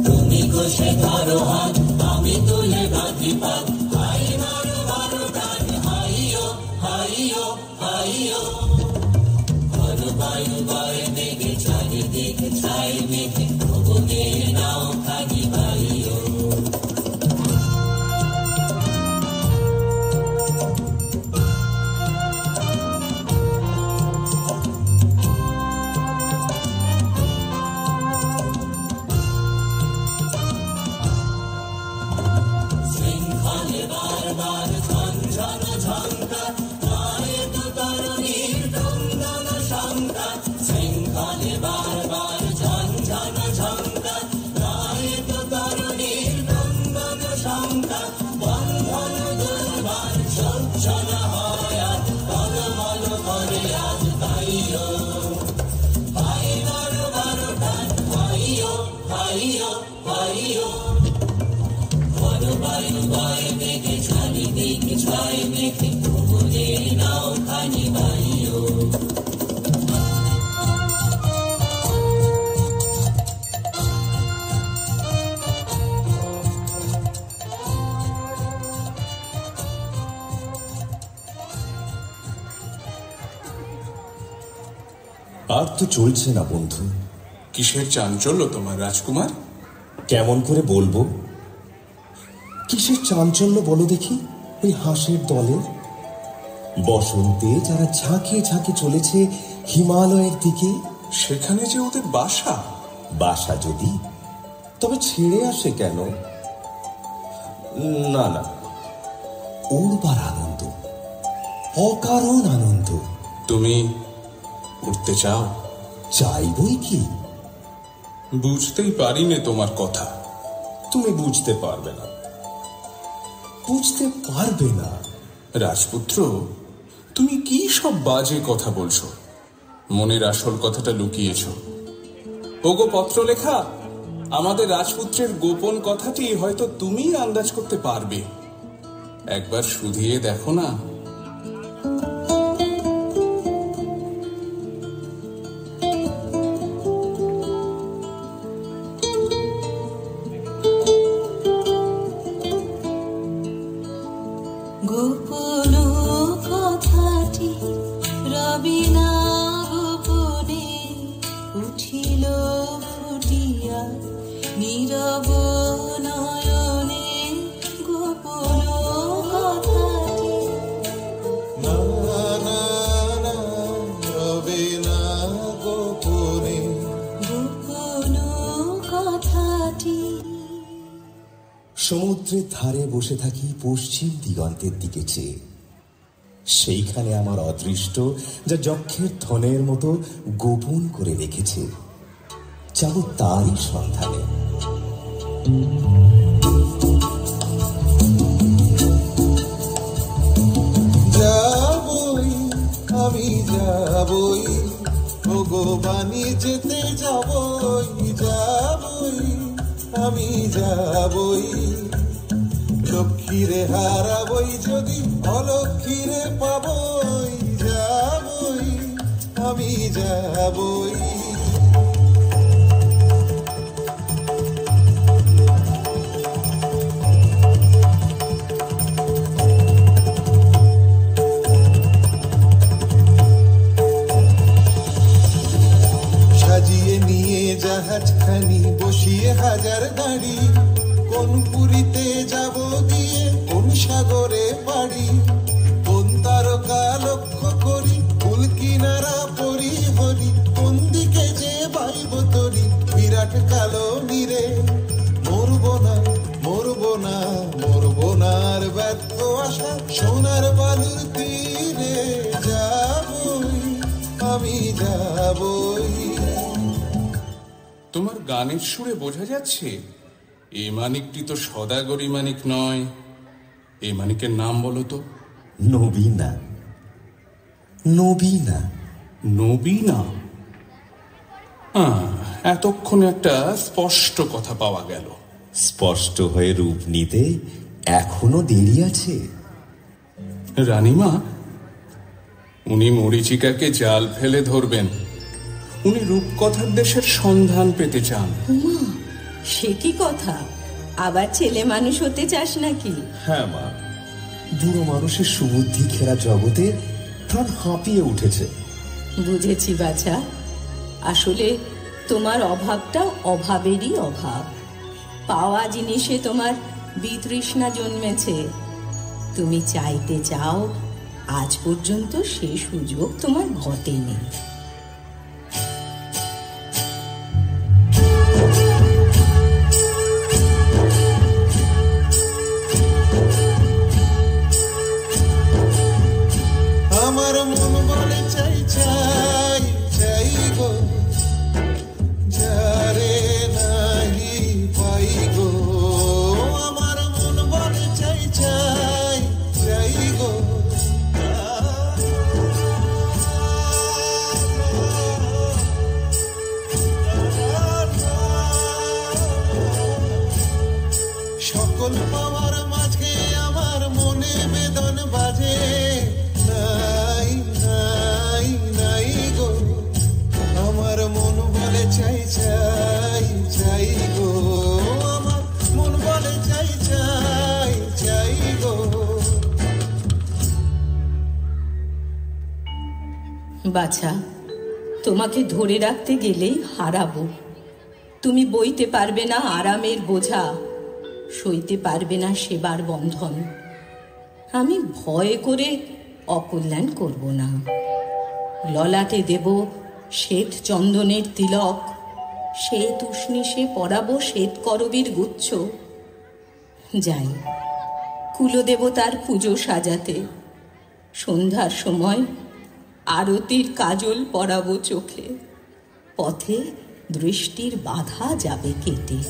তুমি কষে ধরো হাত, আমি তুলে বাঁধি পাত, হাই মারো মারো টান, হাইও হাইও হাইও। ঘর বায়ু বয় বেগে চারিদিকে ছাই মেঘে, ভুগে নাও খানি বাইও। আর তো চলছে না বন্ধু। কিসের চাঞ্চল্য তোমার রাজকুমার? কেমন করে বলবো? কিসের চাঞ্চল্য বলো দেখি? ওই হাঁসের দলে বসন্তে যারা ঝাঁকে ঝাঁকে চলেছে হিমালয়ের দিকে। সেখানে যে ওদের বাসা। বাসা যদি, তবে ছেড়ে আসে কেন? না না, উড়বার আনন্দ, অকারণ আনন্দ। তুমি উঠতে চাও? চাইবই কি? বুঝতেই পারিনে তোমার কথা। তুমি বুঝতে পারবে না, বুঝতে পারবে না। রাজপুত্র, তুমি কি সব বাজে কথা বলছো? মনের আসল কথাটা লুকিয়েছ। ওগো পত্র লেখা, আমাদের রাজপুত্রের গোপন কথাটি হয়তো তুমি আন্দাজ করতে পারবে। একবার শুধিয়ে দেখো না। গোপন কথাটি রবি না গোপনে উঠিল ফুটিয়া নীরব নয়নে। গোপন কথাটি না না না রবে না গোপনে। গোপন কথাটি। সমুদ্রের ধারে বসে থাকি পশ্চিম দিগন্তের দিকে চেয়ে। সেইখানে আমার অদৃষ্ট যা যক্ষের ধনের মতো গোপন করে রেখেছে, যাব তারই সন্ধানে। যাবই আমি যাবই, ওগো বাণী যেতে যাবই, যাবই আমি যাবই। লক্ষ্মীরে হারাবই যদি অলক্ষ্মীরে পাবই, যাবই আমি যাবই। সাজিয়ে নিয়ে জাহাজখানি বসিয়ে হাজার গাড়ি, কোন পুরীতে যাব গিয়ে কোন সাগরে পাড়ি। কোন তারকা লক্ষ্য করি ফুল কিনারা পরি হরি, কোন দিকে যে বাইব তরি বিরাট কালো নীরে। মরবো না মরবো না মরবো না আর ব্যর্থ আশা সোনার বালুর তীরে। যাবই আমি যাবই। তোমার গানের সুরে বোঝা যাচ্ছে এ মানিকটি তো সদাগরি মানিক নয়। এ মানিকের নাম বলো তো? নবীনা। নবীনা। নবীনা? এতক্ষণে একটা স্পষ্ট কথা পাওয়া গেল। স্পষ্ট হয়ে রূপ নিতে এখনো দেরি আছে। রানীমা, উনি মরীচিকাকে জাল ফেলে ধরবেন। উনি রূপকথার দেশের সন্ধান পেতে চান। উমা, সে কি কথা? আবার ছেলে মানুষ হতে চাস নাকি? হ্যাঁ মা, বুড়ো মানুষের সুবুদ্ধি ঘেরা জগতে প্রাণ হাঁপিয়ে উঠেছে। বুঝেছি বাছা, আসলে তোমার অভাবটা অভাবেরই অভাব। পাওয়া জিনিসে তোমার বিতৃষ্ণা জন্মেছে। তুমি চাইতে চাও, আজ পর্যন্ত সে সুযোগ তোমার ঘটেনি। আমার মন বলে চাই চাই চাই গো, যারে নাহি পাই গো। আমার মন বলে চাই চাই চাই গো, সকল পাওয়ার মাঝে আমার মনে বেদন বাজে। নাই নাই নাই গো, আমার মন বলে চাই চাই চাই গো। আমার মন বলে চাই চাই চাই গো। বাছা, তোমাকে ধরে রাখতে গেলেই হারাবো। তুমি বইতে পারবে না আরামের বোঝা, সইতে পারবে না সেবার বন্ধন। আমি ভয় করে অকল্যাণ করব না। ললাটে দেব শ্বেত চন্দনের তিলক, শ্বেত উষ্ণিসে পরাবো শ্বেত করবীর গুচ্ছ। যাই কুলদেবতার পুজো সাজাতে, সন্ধ্যার সময় আরতির কাজল পরাবো চোখে। পথে দৃষ্টির বাধা যাবে কেটে।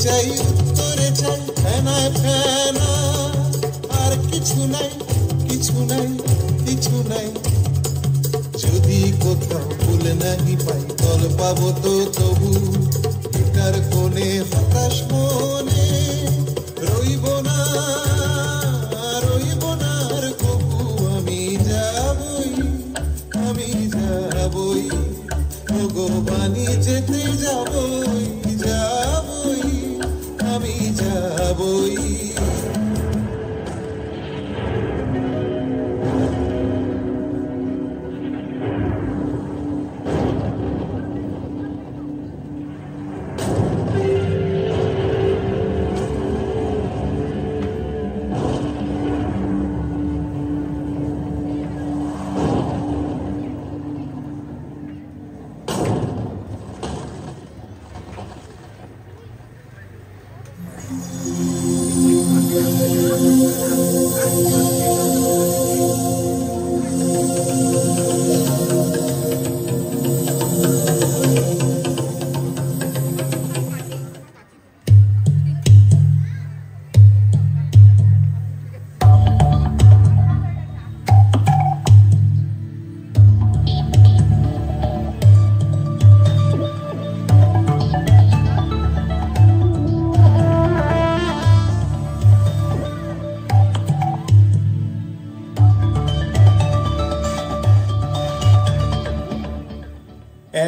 চাই উত্তরে চাই ফেনায় ফেনা, আর কিছু নাই কিছু নাই কিছু নাই। যদি কোথাও ভুল নাহি পাই তল পাবো তো তবু, এটার কোণে হতাশ মনে রইব না রইব না আর কবু। আমি যাবই ভগবানী যেতে যাবই যাবই আমি যাবই।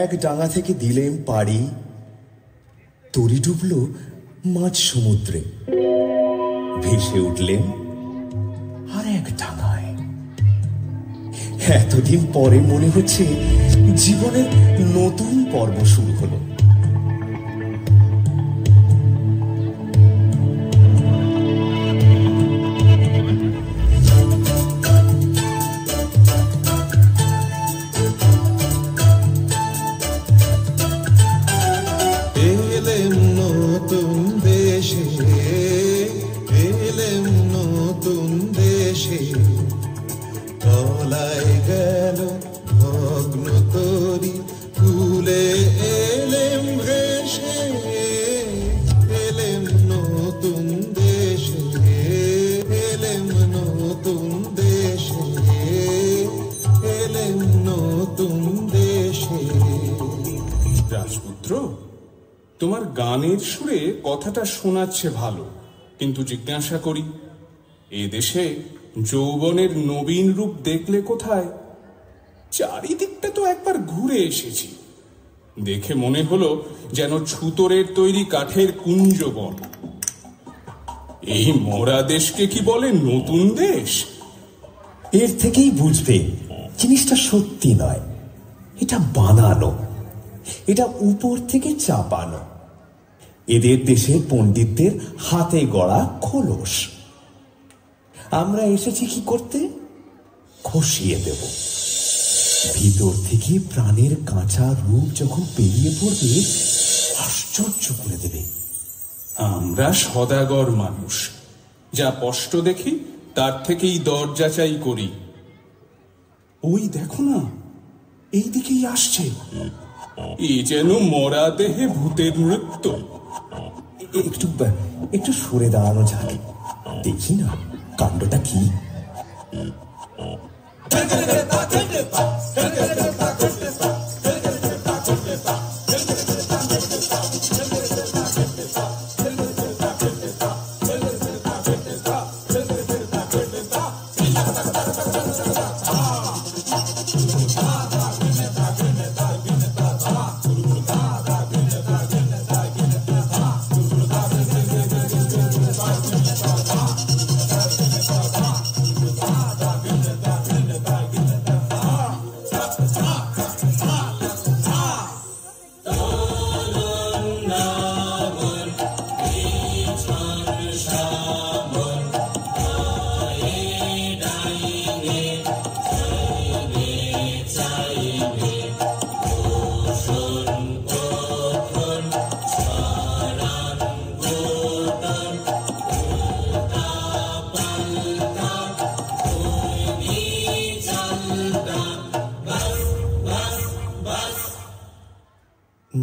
এক ডাঙা থেকে দিলেম পাড়ি, তরি ডুবল মাঝ সমুদ্রে ভেসে উঠলেন আর এক ডাঙায়। এতদিন পরে মনে হচ্ছে জীবনের নতুন পর্ব শুরু হলো। রাজপুত্র, তোমার গানের সুরে কথাটা শোনাচ্ছে ভালো, কিন্তু জিজ্ঞাসা করি, এ দেশে যৌবনের নবীন রূপ দেখলে কোথায়? চারিদিকটা তো একবার ঘুরে এসেছি, দেখে মনে হলো যেন ছুতোরের তৈরি কাঠের কুঞ্জবন। এই মরা দেশকে কি বলে নতুন দেশ? এর থেকেই বুঝবে জিনিসটা সত্যি নয়, এটা বানানো, এটা উপর থেকে চাপানো। এদের দেশের পণ্ডিতদের হাতে গড়া খোলস। আমরা এসেছি কি করতে? খসিয়ে দেব। ভিতর থেকে প্রাণের কাঁচা রূপ যখন পেরিয়ে পড়বে, আশ্চর্য করে দেবে। আমরা সদাগর মানুষ, যা স্পষ্ট দেখি তার থেকেই দর যাচাই করি। ওই দেখো না, এই দিকেই আসছে। এই যেন মরা দেহে ভূতের নৃত্য। একটু সরে দাঁড়ানো যাক, দেখি না কাণ্ডটা কি।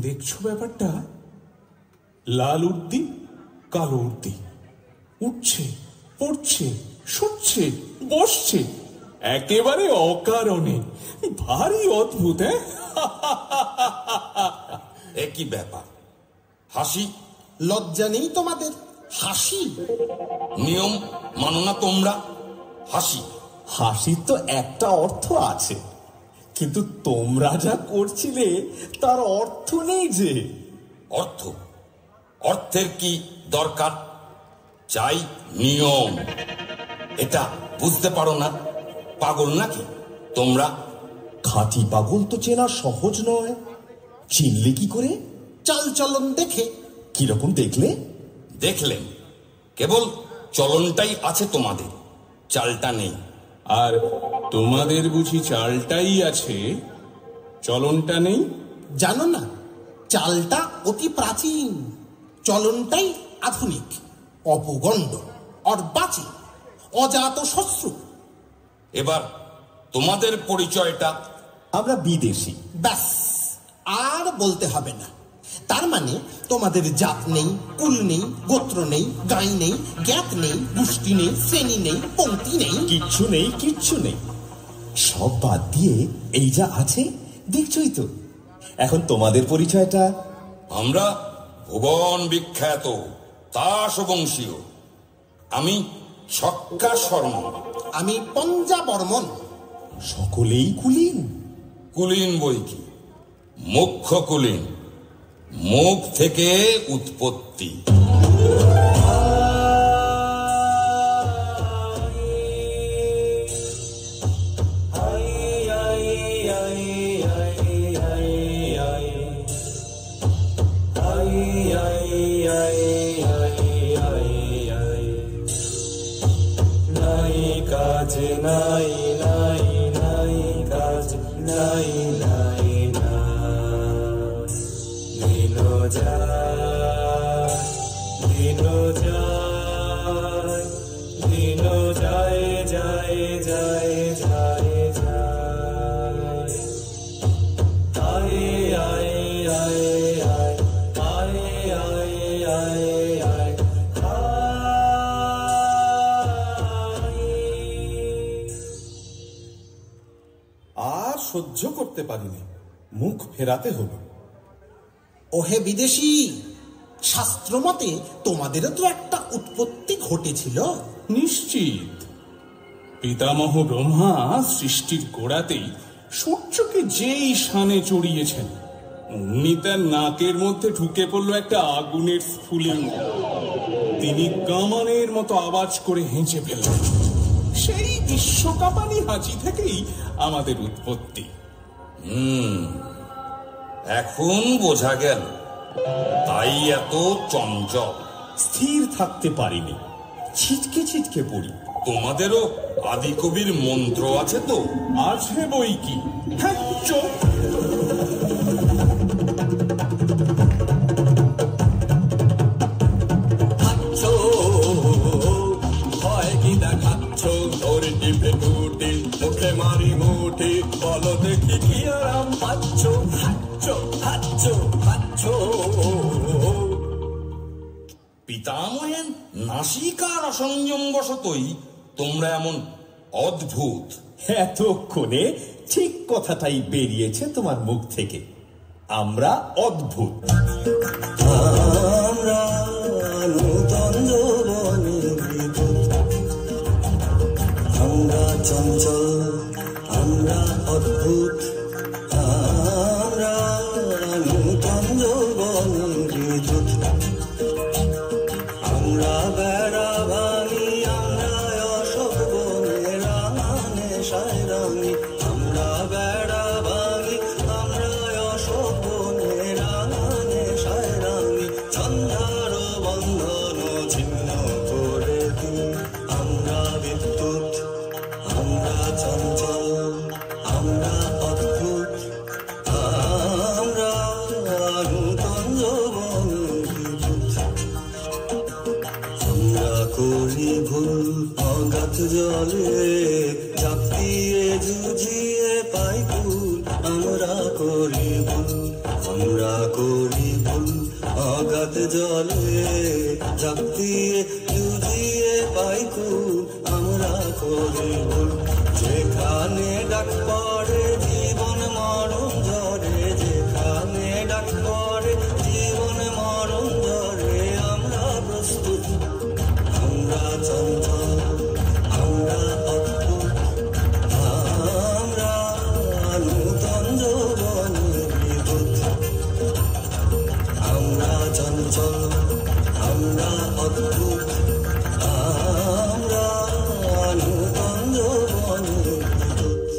দেখছো ব্যাপারটা? লাল উর্দি, কালো উর্দি, উঠছে, পড়ছে, শুচ্ছে, বসছে, একেবারে অকারণে। ভারী অদ্ভুত। একই ব্যাপার। হাসি লজ্জা নেই তোমাদের? হাসি নিয়ম মানো না তোমরা? হাসি হাসির তো একটা অর্থ আছে, কিন্তু তোমরা যা করছিলে তার অর্থ নেই যে। অর্থ? অর্থের কি দরকার? চাই নিয়ম। এটা বুঝতে পারো না? পাগল নাকি তোমরা? খাঁটি পাগল তো চেনা সহজ নয়। চিনলে কি করে? চাল চলন দেখে। কিরকম দেখলে? দেখলেন কেবল চলনটাই আছে তোমাদের, চালটা নেই। আর তোমাদের বুঝি চালটাই আছে, চলনটা নেই? জানো না, চালটা অতি প্রাচীন, চলনটাই আধুনিক। অপগণ্ড, অর্বাচীন, অজাত শত্রু। এবার তোমাদের পরিচয়টা? আমরা বিদেশি। ব্যাস, আর বলতে হবে না। তার মানে তোমাদের জাত নেই, কুল নেই, গোত্র নেই, গাই নেই, জ্ঞাত নেই, গোষ্ঠী নেই, শ্রেণী নেই, পংক্তি নেই, কিচ্ছু নেই, কিচ্ছু নেই। সব বাদ দিয়ে এই যা আছে দেখছই তো। এখন তোমাদের পরিচয়টা? আমরা ভুবন বিখ্যাত দাস বংশীয়। আমি ছক্কা শর্মা। আমি পঞ্জা বর্মন। সকলেই কুলীন? কুলীন বই কি, মুখ্য কুলীন। মুখ থেকে উৎপত্তি। সহ্য করতে পারিনি, মুখ ফেরাতে হলো। ওহে বিদেশি, শাস্ত্র মতে তোমাদেরও তো একটা উৎপত্তি ঘটেছিল। নিশ্চিত। পিতামহ ব্রহ্মা সৃষ্টির গোড়াতেই সূর্যকে যেই শানে চড়িয়েছেন, অমনি তার নাকের মধ্যে ঢুকে পড়লো একটা আগুনের স্ফুলিঙ্গ। তিনি কামানের মতো আওয়াজ করে হেঁচে ফেললেন। সেই বিশ্বকাপানি হাঁচি থেকেই আমাদের উৎপত্তি। এখন বোঝা গেল, তাই এত চঞ্চল। স্থির থাকতে পারিনি, ছিটকে ছিটকে পড়ি। তোমাদেরও আদিকবির মন্ত্র আছে তো? আছে বই কি। হ্যাঁ, চোখ মুখে মারি মুঠি, বলো দেখি কি আরাম পাচ্ছ। পিতামহের নাসিকার অসংযম বশতই তোমরা এমন অদ্ভুত। এতক্ষণে ঠিক কথাটাই বেরিয়েছে তোমার মুখ থেকে। আমরা অদ্ভুত। আমরা নূতন যৌবনে আমরা চঞ্চল, আমরা অদ্ভুত। আমরা নূতন যৌবনে বিদ্যুৎ, আমরা বেড়া ভাঙি, আমরা অশোক বনে রাঙানে সায়রাঙি। আমরা বেড়া ভাঙি, আমরা অশোক বনে রাঙানে সায়রাঙি। ছন্দার বন্ধন ছিন্ন করে দিই, আমরা বিদ্যুৎ, আমরা চঞ্চল, আমরা অদ্ভুত। আমরা নূতন যৌবনে বিদ্যুৎ, আমরা করি ভুল অগাধ জলে, ঝাঁপ দিয়ে জুঝিয়ে পাই কুল। আমরা করি ভুল, আমরা করি ভুল অগাধ জলে, ঝাঁপ দিয়ে জুঝিয়ে পাই কুল। আমরা করি ভুল, যেখানে ডাক পড়ে জীবন মরণ ঝরে, যেখানে ডাক পড়ে জীবন মরণ ঝরে। আমরা প্রস্তুত, আমরা চঞ্চল, আমরা অদ্ভুত। আমরা নূতন যৌবনে বিদ্যুৎ, আমরা চঞ্চল, আমরা অদ্ভুত। আমরা নূতন যৌবনে বিদ্যুৎ।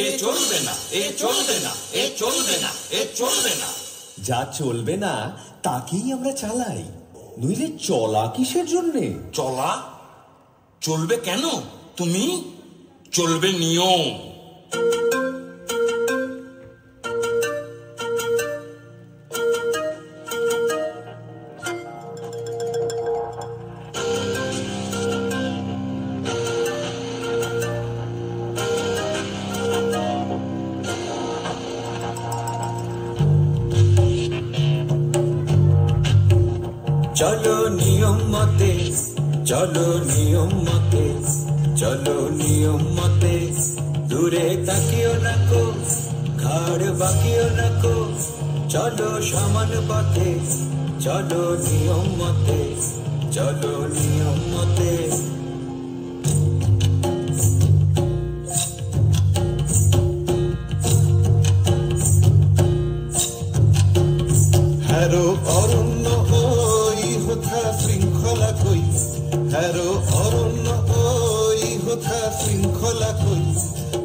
এ চলবে না, এ চলবে না, এ চলবে না, এ চলবে না। যা চলবে না তাকেই আমরা চালাই, নইলে চলা কিসের জন্যে? চলা চলবে কেন? তুমি চলবে নিয়ম। চলো নিয়ম মতে, চলো নিয়ম মতে, চলো নিয়ম মতে। দূরে তাকিও না কো, ঘাড় বাকিও না কো। চলো সমান পথে, চলো নিয়ম মতে, চলো নিয়ম মতে। হ্যারো অরণ্য শৃঙ্খলা কই, হ্যারো অরণ্য ওই হোথা শৃঙ্খলা কই,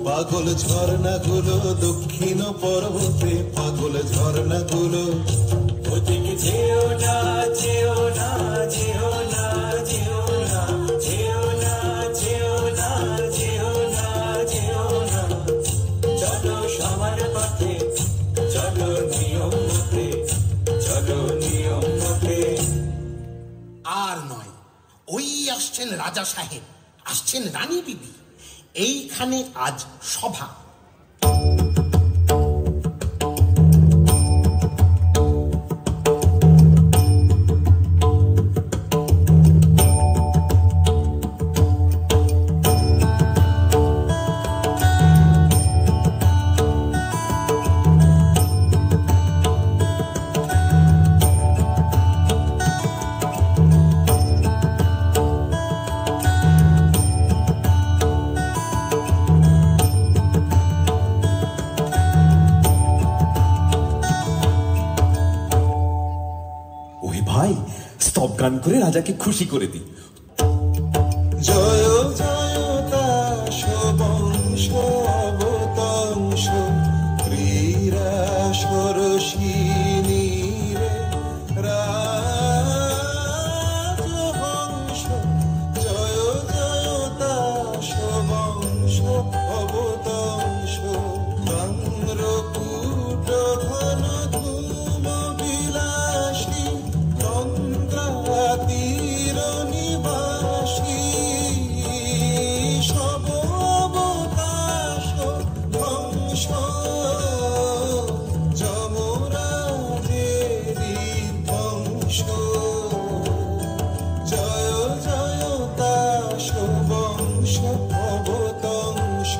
পাগল ঝর্ণাগুলো দক্ষিণ পর্বতে, পাগল ঝর্ণাগুলো। ওদিকে যেও না, যেও না, যেও না, যেও না, যেও না, যেও না, যেও না, যেও না। চলো সবার পথে, চলো নিয়ম মতে, চলো নিয়ম মতে। আর নয়, ওই আসছেন রাজা সাহেব, আসছেন রানী বিবি, এইখানে আজ সভা। গান করে রাজাকে খুশি করে দিই। জয় জয় দাস বংশ অবতংশ, ক্রীড়া সরসিনী রে রাজহংস। জয় জয় দাস বংশ অবতংশ, তাম্রকূট ঘন ধূম বিলাসী, তীর নিবাসী, সব অবকাশ ধ্বংস, যমরাজেরই ধ্বংস। জয় জয় দাস বংশ অবতংশ।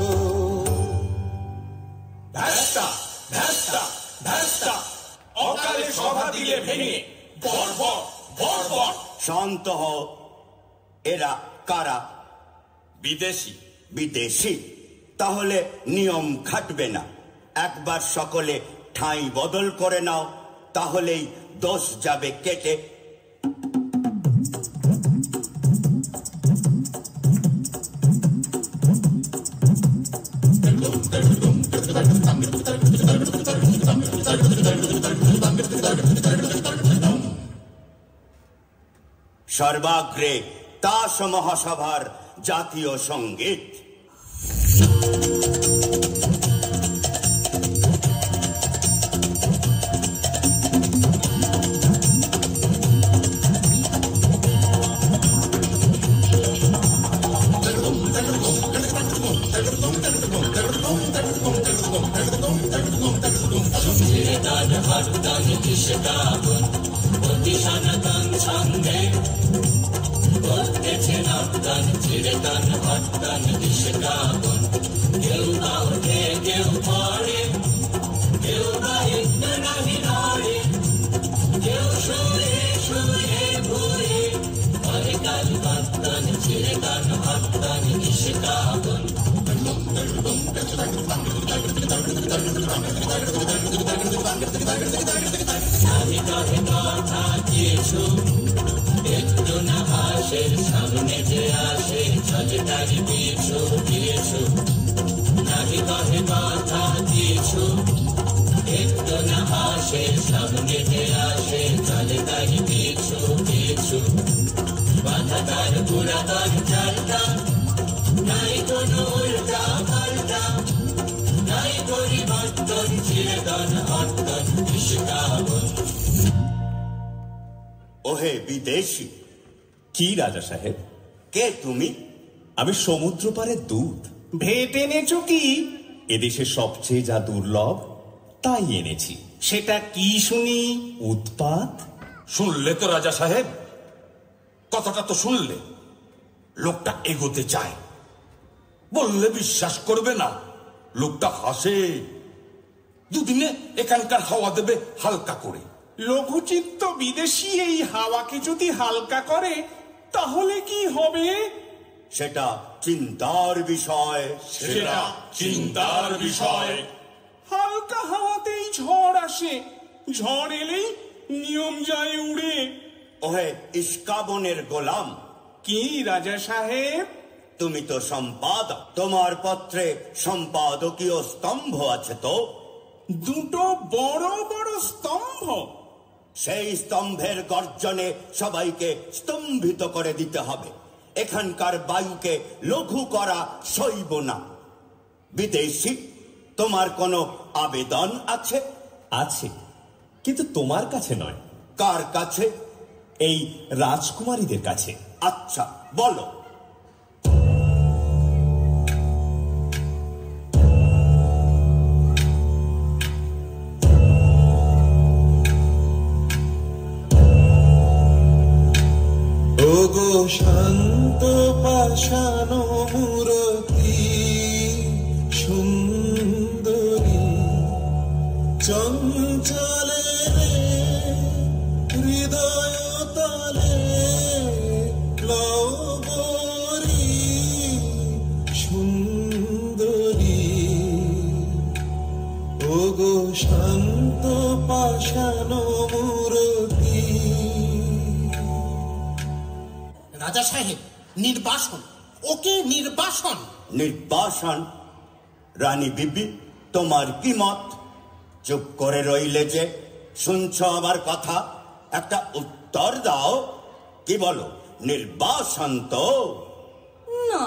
ধ্যাস্তা ধ্যাস্তা ধ্যাস্তা, অকালে সভা দিলে ভেঙে, বর্বর বর্বর। শান্ত হও। এরা কারা? বিদেশি। বিদেশি? তাহলে নিয়ম খাটবে না। একবার সকলে ঠাঁই বদল করে নাও, তাহলেই দোষ যাবে কেটে। সর্বাগ্রে তাস মহাসভার জাতীয় সঙ্গীত। ওহে বিদেশি। কি রাজা সাহেব? কে তুমি? আমি সমুদ্র পারের দূত। ভেট এনেছো কি? এদেশে সবচেয়ে যা দুর্লভ তাই এনেছি। সেটা কি শুনি? উৎপাত। শুনলে তো রাজা সাহেব, কথাটা তো শুনলে। লোকটা এগোতে চায়, বললে বিশ্বাস করবে না। লোকটা হাসে, দুদিনে এখানকার হাওয়া দেবে হালকা করে। লঘুচিত্ত বিদেশি এই হাওয়াকে যদি হালকা করে তাহলে কি হবে? সেটা চিন্তার বিষয়। সেটা চিন্তার বিষয়। হালকা হাওয়াতেই ঝড় আসে, ঝড় এলেই নিয়ম যায় উড়ে। ওহে ইস্কাবনের গোলাম। কি রাজা সাহেব? তুমি তো সম্পাদক, তোমার পত্রে সম্পাদকীয় স্তম্ভ আছে তো? দুটো বড় বড় স্তম্ভ। সেই স্তম্ভের গর্জনে সবাইকে স্তম্ভিত করে দিতে হবে। এখানকার বায়ুকে লঘু করা সইব না। বিদেশি, তোমার কোনো আবেদন আছে? আছে, কিন্তু তোমার কাছে নয়। কার কাছে? এই রাজকুমারীদের কাছে। আচ্ছা, বলো। ওগো শান্ত পাষাণ মূরতি সুন্দরী, চঞ্চলে হৃদয় তালে লবরী সুন্দরী। ওগো শান্ত পাষাণ মূরতি। রাজা সাহেব, নির্বাসন, ওকে নির্বাসন। নির্বাসন? রানী বিবি, তোমার কি মত? চুপ করে রইলে যে? শুনছ আমার কথা, একটা উত্তর দাও। কি বলো, নির্বাসন তো? না,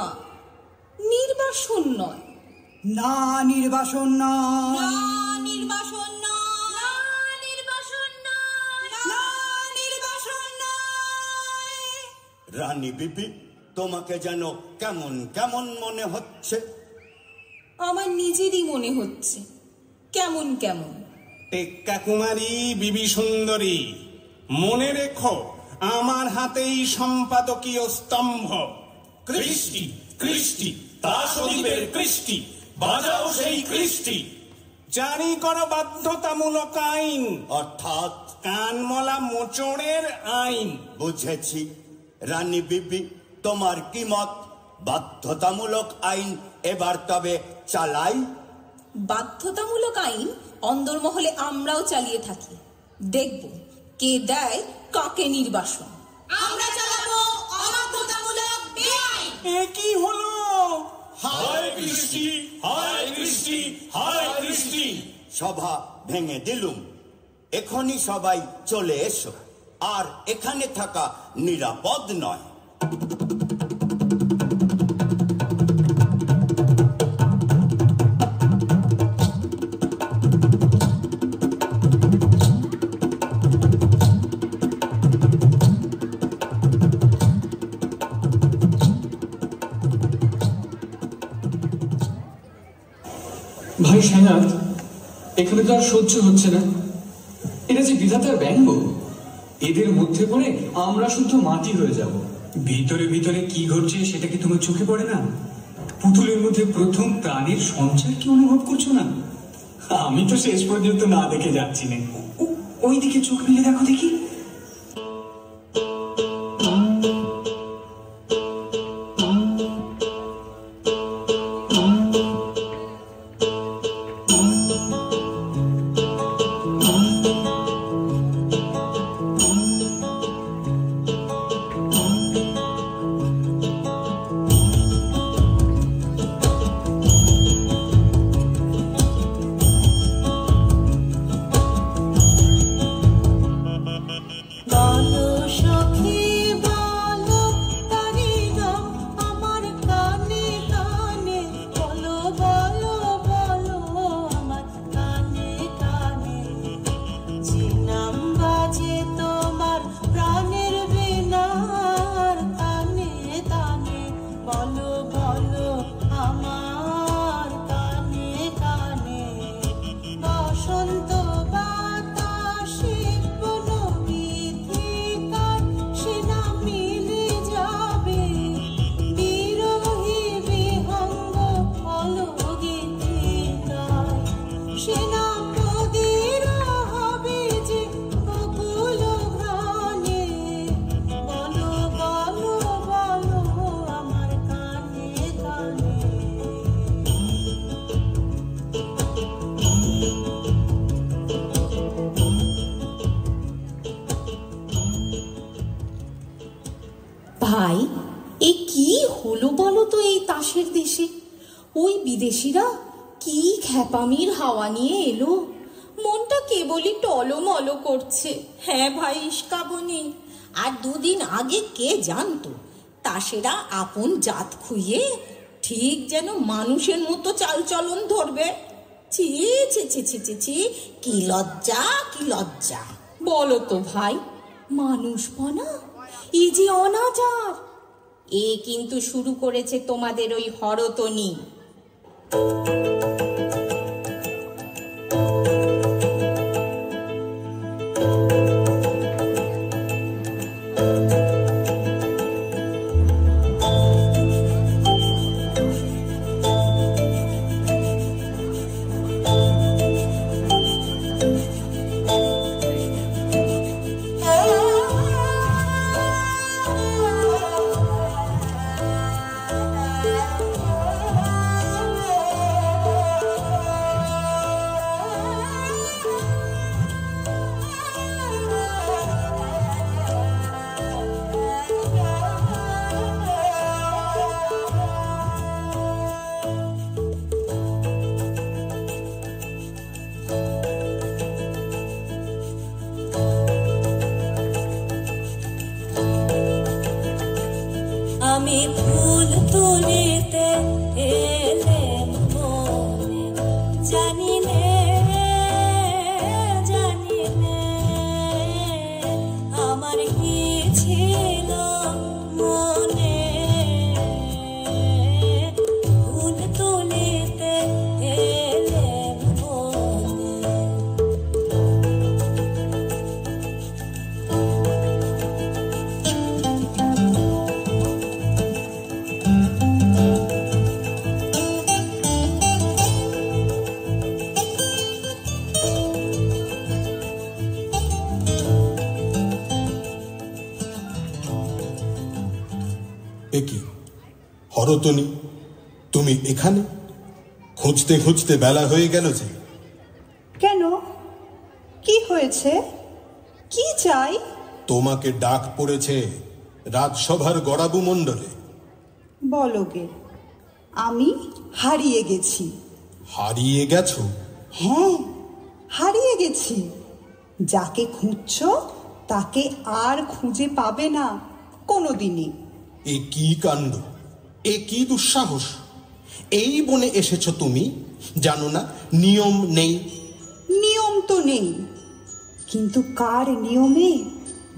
নির্বাসন নয়। না, নির্বাসন নয়। না, নির্বাসন নয়। না, নির্বাসন নয়। না, নির্বাসন নয়। রানী বিবি, তোমাকে যেন কেমন কেমন মনে হচ্ছে। আমার নিজেরই মনে হচ্ছে কেমন কেমন। টেক্কা কুমারী বিবি সুন্দরী, মনে রেখো আমার হাতেই সম্পাদকীয় স্তম্ভ। কৃষ্টি কৃষ্টি দাসদ্বীপের কৃষ্টি, বাজাও সেই কৃষ্টি। জারি করো বাধ্যতামূলক আইন, অর্থাৎ কানমলা মোচড়ের আইন। বুঝেছি। রানী বিবি, তোমার কি মত? বাধ্যতামূলক আইন এবার তবে চালাই? বাধ্যতামূলক আইন অন্দরমহলে আমরাও চালিয়ে থাকি। দেখব কে দেয় কাকে নির্বাসন। আমরা চালাবো অবাধ্যতামূলক বেআইন। এ কি হলো? হায় কৃষ্টি, হায় কৃষ্টি, হায় কৃষ্টি। সভা ভেঙে দিলুম। এখনই সবাই চলে এসো। আর এখানে থাকা নিরাপদ নয়। ভাই সায়নাথ, এখানে তো আর সহ্য হচ্ছে না। এটা যে বিধাতার ব্যঙ্গ। এদের মধ্যে পড়ে আমরা শুধু মাটি হয়ে যাব। ভিতরে ভিতরে কি ঘটছে সেটা কি তোমার চোখে পড়ে না? পুতুলের মধ্যে প্রথম প্রাণের সঞ্চার কি অনুভব করছো না? আমি তো শেষ পর্যন্ত না দেখে যাচ্ছি না। ওই দিকে চোখ মিলে দেখো দেখি। ভাই, এ কি হলো বলো তো এই তাসের দেশে? ওই বিদেশিরা কি খ্যাপামির হাওয়া নিয়ে এলো, মনটা কেবলই টলমল করছে। হ্যাঁ ভাই ইস্কাবনি, আর দুদিন আগে কে জানতো তাসেরা আপন জাত খুইয়ে ঠিক যেন মানুষের মতো চালচলন ধরবে। ছি ছি ছি ছি ছি ছি, কি লজ্জা, কি লজ্জা। বলো তো ভাই, মানুষপনা, এই যে অনাচার, এ কিন্তু শুরু করেছে তোমাদের ওই হরতনি। আমি ফুল তুলিতে এলেম মনে, জানি নে জানি নে আমার কি ছিল মনে, ফুল তুলিতে এলেম মনে। একি হরতনি, তুমি এখানে? খুঁজতে খুঁজতে বেলা হয়ে গেল যে। কেন, কি হয়েছে, কি চাই? তোমাকে ডাক পড়েছে রাজসভার গড়াবু মণ্ডলে। বলো গে, আমি হারিয়ে গেছি। হারিয়ে গেছো? হ্যাঁ, হারিয়ে গেছি। যাকে খুঁজছ তাকে আর খুঁজে পাবে না কোনোদিনই। এ কি কাণ্ড, এ কি দুঃসাহস! এই বনে এসেছ তুমি, জানো না নিয়ম নেই? নিয়ম তো নেই, কিন্তু কার নিয়মে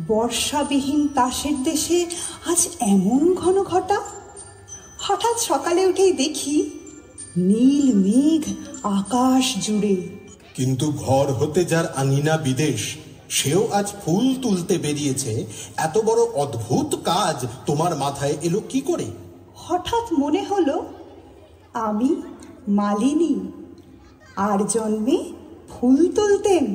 বর্ষাবিহীন তাসের দেশে আজ এমন ঘন ঘটা? হঠাৎ সকালে উঠেই দেখি নীল মেঘ আকাশ জুড়ে। কিন্তু ঘর হতে যার আঙিনা বিদেশ, সেও আজ ফুল তুলতে বেরিয়েছে। এত বড় অদ্ভুত কাজ তোমার মাথায় এলো কি করে? হঠাৎ মনে হলো আমি মালিনী, আর জন্মে ফুল তুলতেন।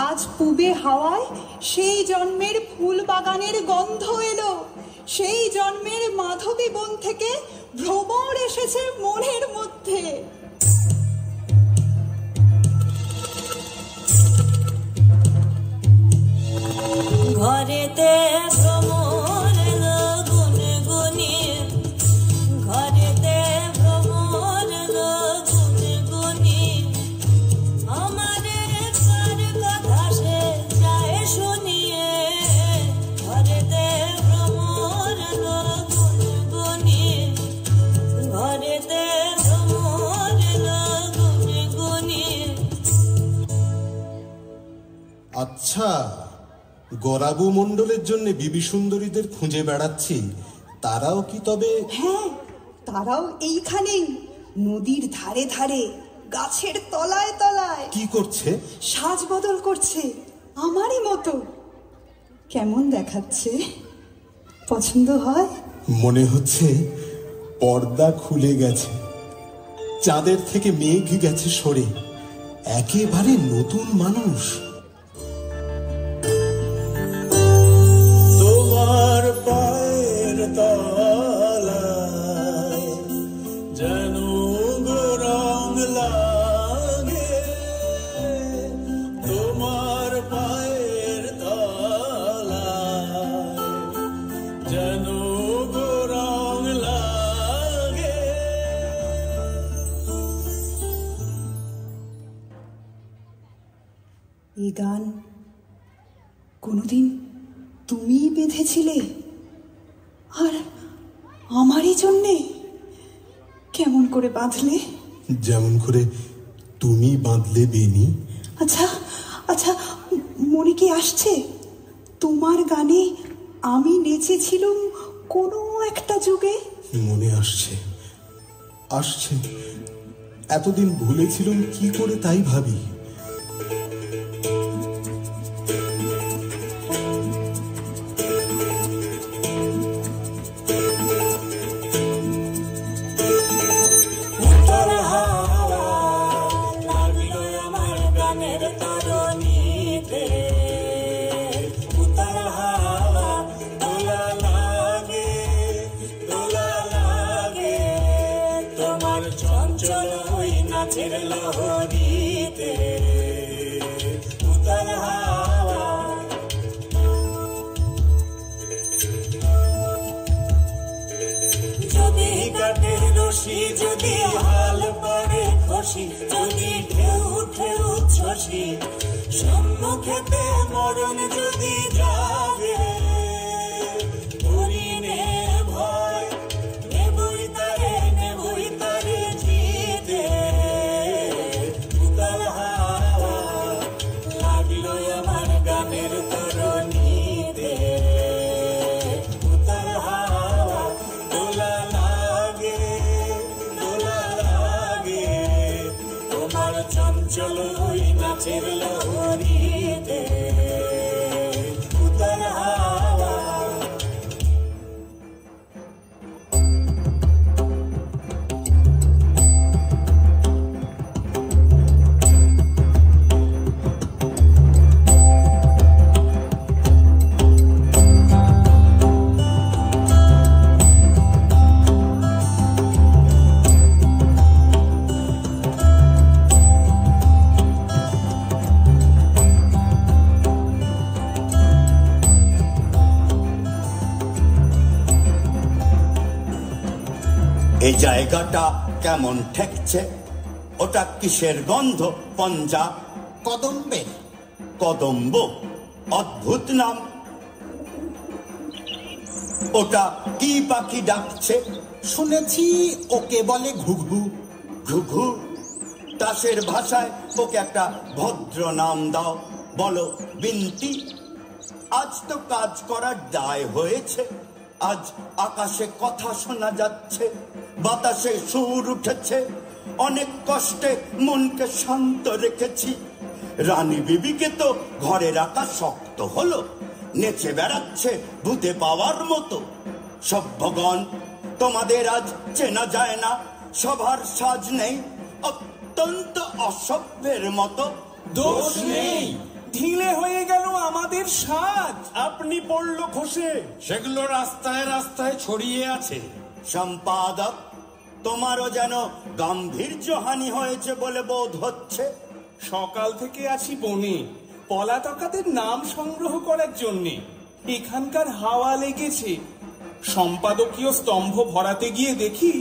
আজ পূবে হাওয়ায় সেই জন্মের ফুল বাগানের গন্ধ এলো। সেই জন্মের মাধবী বন থেকে ভ্রমর এসেছে মনের মধ্যে। ঘরেতে ভ্রমর এলো গুনগুনি, ঘরেতে ভ্রমর এলো গুনগুনি, আমারে কার কথা সে যায় শুনিয়ে। ঘরেতে ভ্রমর এলো গুনগুনি, ঘরেতে ভ্রমর এলো গুনগুনি। আচ্ছা, গরাবু মণ্ডলের জন্য বিবি সুন্দরীদের খুঁজে বেড়াচ্ছি, তারাও কি তবে? হ্যাঁ, তারাও এইখানেই, নদীর ধারে ধারে, গাছের তলায় তলায়। কি করছে? সাজ বদল করছে আমারই মতো। কেমন দেখাচ্ছে? পছন্দ হয়? মনে হচ্ছে পর্দা খুলে গেছে, চাঁদের থেকে মেঘ গেছে সরে, একেবারে নতুন মানুষ। তোমার পায়ের তলায় যেন রং লাগে, তোমার পায়ের তলায় যেন রং লাগে। এই গান কোনোদিন তুমিই বেঁধেছিলে, আর আমারই জন্যে? কেমন করে বাঁধলে? যেমন করে তুমি বাঁধলে বেনি। আচ্ছা আচ্ছা, মনে কি আসছে তোমার গানে আমি নেচেছিলুম কোনো একটা যুগে? মনে আসছে আসছে, এতদিন ভুলেছিলুম কি করে তাই ভাবি। যদি হাল পড়ে খুশি, যদি ঢেউ ঢেউ ছসি, সম্মুখেতে মরণ যদি জাগে, করিনে ভয় নেবই তারে জিতে। উতাল হাওয়া লাগলো আমার গানের তরণীতে, উতাল হাওয়া দোলা লাগে তোমার চঞ্চল ওই নাচের লহরীতে। উতাল হাওয়া এই জায়গাটা কেমন ঠেকছে, ওটা কিসের গন্ধ? পঞ্জা? কদম্বের। কদম্ব, অদ্ভুত নাম। ওটা কি পাখি ডাকছে? শুনেছি ওকে বলে ঘুঘু। ঘুঘু? তাসের ভাষায় ওকে একটা ভদ্র নাম দাও, বলো বিন্তি। আজ তো কাজ করার দায় হয়েছে, আজ আকাশে কথা শোনা যাচ্ছে, বাতাসে সুর উঠেছে, অনেক কষ্টে মনকে শান্ত রেখেছি। রানী বিবিকে তো ঘরে রাখা শক্ত হলো, নেচে বেড়াচ্ছে ভূতে পাওয়ার মতো। সভ্যগণ, তোমাদের আজ চেনা যায় না, সবার সাজ নেই, অত্যন্ত অসভ্যের মতো। দোষ নেই, ঢিলে হয়ে গেল আমাদের সাজ। আপনি পড়ল খসে, সেগুলো রাস্তায় রাস্তায় ছড়িয়ে আছে। সম্পাদক, তোমারও যেন গাম্ভীর্যহানি হয়েছে বলে বোধ হচ্ছে। সকাল থেকে আছি বনে, পলাতকাদের নাম সংগ্রহ করার জন্যে। এখানকার হাওয়া লেগেছে। সম্পাদকীয় স্তম্ভ ভরাতে গিয়ে দেখি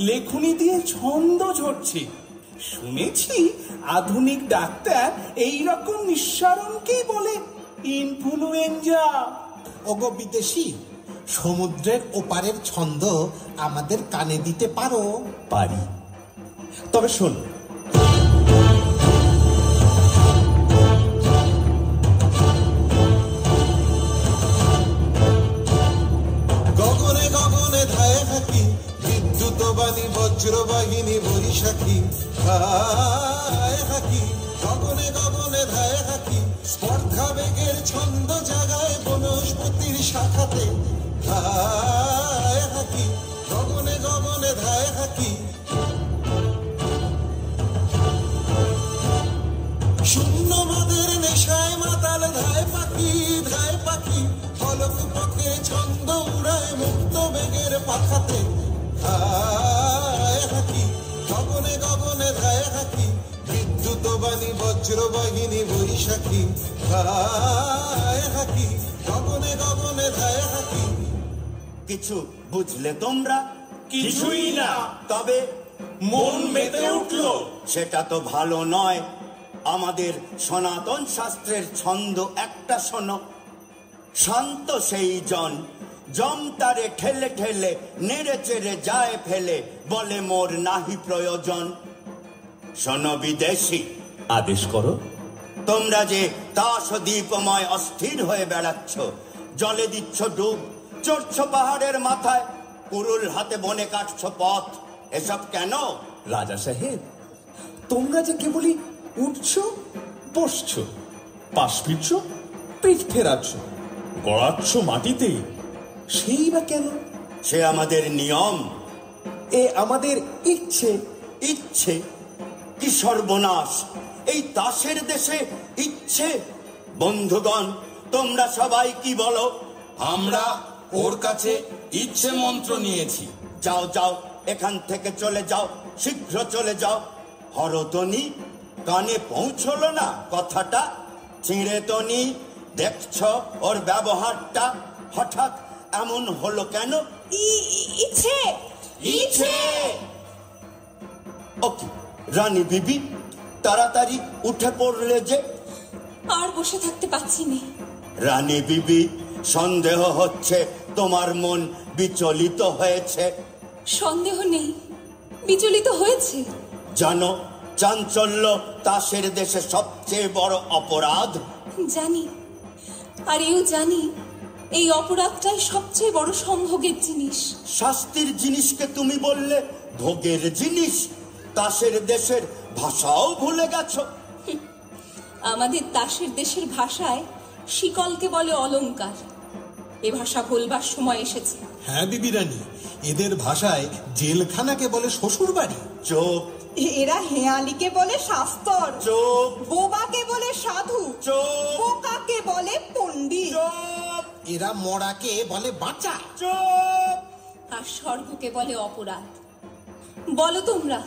লেখনি দিয়ে ছন্দ ঝরছে। শুনেছি আধুনিক ডাক্তার এই রকম নিঃসরণকেই বলে ইনফ্লুয়েঞ্জা। ওগো বিদেশি, সমুদ্রের ওপারের ছন্দ আমাদের কানে দিতে পারো? পারি, তবে শোন। গগনে গগনে ধায়ে থাকি, বিদ্যুৎ বাণী বজ্রবাহিনী বরিশাখী ধায়ে থাকি। গগনে গগনে ধায়ে থাকি, স্পর্ধা বেগের ছন্দ জাগায় বনস্পতির শাখাতে ধায়ে থাকি। গগনে গগনে ধায়ে থাকি, শূন্য মাদের নেশায় মাতাল ধায় পাখি, ধায় পাখি। ফলক পথে ছন্দ উড়ায় মুক্ত বেগের পাখাতে ধায় থাকি। গগনে গগনে ধায় থাকি, বিদ্যুৎ বাণী বজ্রবাহিনী বৈশাখী ধায় থাকি। গগনে গগনে ধায় থাকি। কিছু বুঝলে তোমরা? কিছুই না। তবে মন মেতে উঠল। সেটা তো ভালো নয়। আমাদের সনাতন শাস্ত্রের ছন্দ একটা শোনো। শান্ত সেই জন জম তারে ঠেলে ঠেলে নেড়ে চেড়ে যায় ফেলে, বলে মোর নাহি প্রয়োজন। শোনো বিদেশি, আদেশ করো। তোমরা যে তাস দ্বীপময় অস্থির হয়ে বেড়াচ্ছ, জলে দিচ্ছ ডুব, চড়ছ পাহাড়ের মাথায়, কুরুল হাতে বনে কাটছ পথ, এসব কেন? রাজা সাহেব, তোমরা যে কেবলই উঠছ, বসছ, পাশ ফিরছ, পিঠ ফেরাচ্ছ, গড়াচ্ছ মাটিতে, সেই বা কেন? সে আমাদের নিয়ম, এ আমাদের ইচ্ছে। ইচ্ছে? কি সর্বনাশ! এই তাসের দেশে ইচ্ছে! বন্ধুগণ, তোমরা সবাই কি বলো? আমরা ওর কাছে ইচ্ছে মন্ত্র নিয়েছি। যাও যাও, এখান থেকে চলে যাও, শীঘ্র চলে যাও। হরতনি, কানে পৌঁছলো না কথাটা? ছিঁড়ে তনি, দেখছ ওর ব্যবহারটা হঠাৎ এমন হলো কেন? ইচ্ছে ইচ্ছে! ওকে রানী বিবি, তাড়াতাড়ি উঠে পড়লে যে। আর বসে থাকতে পাচ্ছি না। রানী বিবি, সন্দেহ হচ্ছে তোমার মন বিচলিত হয়েছে। সন্দেহ নেই, বিচলিত হয়েছে। জানো, চাঞ্চল্য তাসের দেশে সবচেয়ে বড় অপরাধ। জানি, আর এও জানি এই অপরাধটাই সবচেয়ে বড় সম্ভোগের জিনিস। শাস্তির জিনিসকে তুমি বললে ভোগের জিনিস। তাসের দেশের ভাষাও ভুলে গেছো। আমাদের তাসের দেশের ভাষায় শিকলকে বলে অলংকার। এ ভাষা ভুলবার সময় এসেছে। হ্যাঁ বিবি রানী, এদের ভাষায় জেলখানাকে বলে শ্বশুর বাড়ি। চোপ! এরা হেয়ালিকে বলে শাস্তর, চোপ! বোবাকে বলে সাধু, চোপ! বোকাকে বলে পণ্ডিত, চোপ! এরা মরাকে বলে বাঁচা। চোপ! আর স্বর্গকে বলে অপরাধ। বলো তোমরা,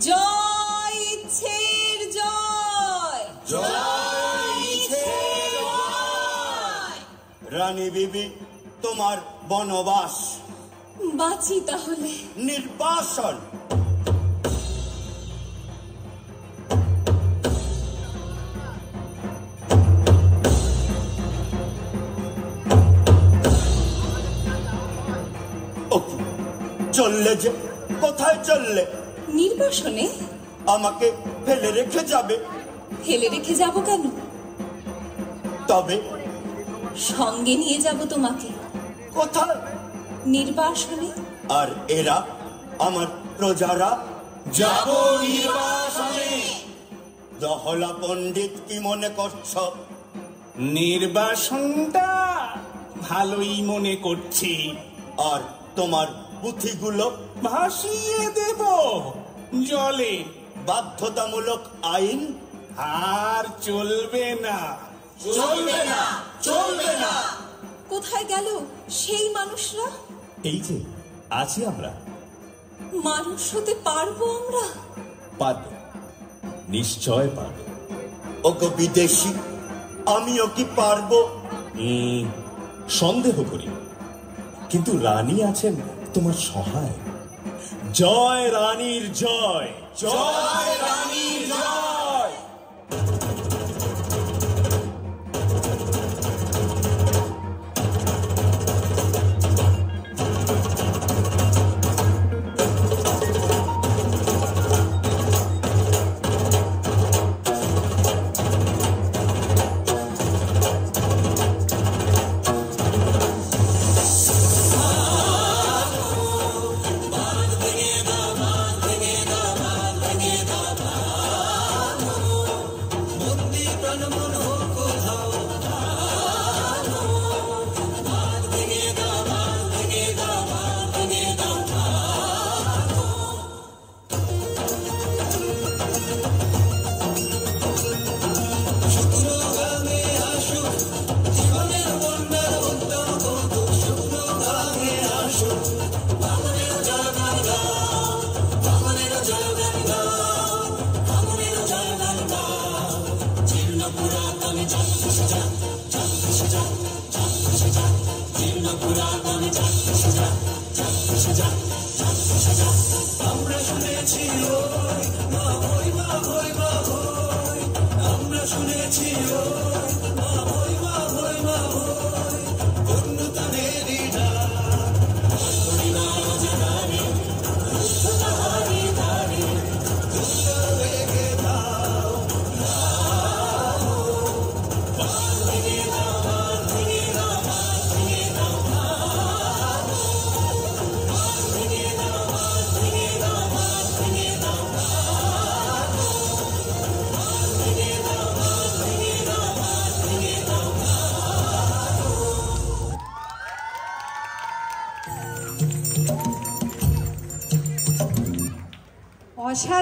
জয় ইচ্ছের জয়। জয় ইচ্ছের জয়। রানী বিবি, তোমার বনবাস। বাঁচি তাহলে। নির্বাসন। চললে যে, কোথায় চললে? নির্বাসনে। আমাকে ফেলে রেখে যাবে? ফেলে রেখে যাব কেন? তবে সঙ্গে নিয়ে যাব তোমাকে। কোথায়? নির্বাসনে। আর এরা, আমার প্রজারা? যাব নির্বাসনে। দহলা পণ্ডিত, কি মনে করছ? নির্বাসনটা ভালোই মনে করছি। আর তোমার পুঁথিগুলো? ভাসিয়ে দেব জলে। বাধ্যতামূলক আইন? আর চলবে না, চলবে না, চলবে না। কোথায় গেল সেই মানুষরা? এই যে আছি আমরা। মানুষ হতে পারবো আমরা? পারব, নিশ্চয় পারব। ওগো বিদেশি, আমিও কি পারবো? সন্দেহ করি, কিন্তু রানী আছেন তোমার সহায়। জয় রানীর জয়। জয় রানীর জয়। আমরা শুনেছি ওই মা হই মা হই মা হই, আমরা শুনেছি ওই মা হই মা হই মা হই, অন্যতানেরই ডাক করি না জানানি তাহারি ধারে দুঃখা রেখে দাও ভেঙে দাও ভেঙে দাও ভেঙে দাও ভেঙে দাও ভেঙে দাও ভেঙে দাও ভেঙে দাও ভেঙে দাও ভেঙে দাও। অসাধারণ।